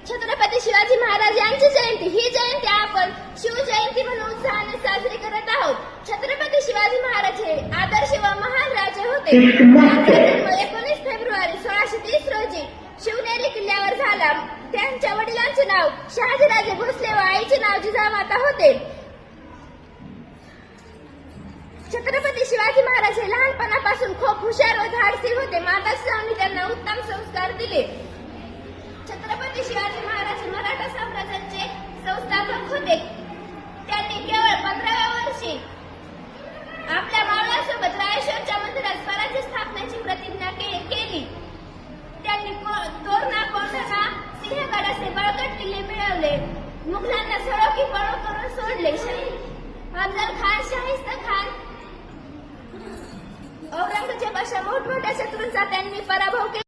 छत्रपती शिवाजी महाराज यांची जयंती, ही जयंती आपण शिवजयंती म्हणून उत्साहाने साजरी करत आहोत. छत्रपती शिवाजी महाराज हे आदर्श व महान राजे होते. त्यांचा जन्म 19 फेब्रुवारी 1630 रोजी शिवनेरी किल्ल्यावर झाला. त्यांच्या वडिलांचे नाव शहाजीराजे भोसले व आईचे नाव जिजामाता होते. छत्रपती शिवाजी महाराज हे लहानपणापासून खूप हुशार व धाडसी होते. माता जिजाऊंनी त्यांना उत्तम संस्कार दिले. छत्रपती शिवाजी महाराज हे मराठा साम्राज्याचे संस्थापक होते. त्यांनी केवळ 15व्या वर्षी आपल्या मावळ्यासोबत रायेश्वरच्या मंदिरात स्वराज्य स्थापनेची प्रतिज्ञा केली. त्यांनी तोरणा, कोंढाणा, सिंहगड असे बळकट किल्ले मिळवले. मुघलांना सळो की पळो करून सोडले. अफजल खान, शाहिस्ता खान, औरंगजेब अशा मोठमोठ्या शत्रूंचा त्यांनी पराभव केला.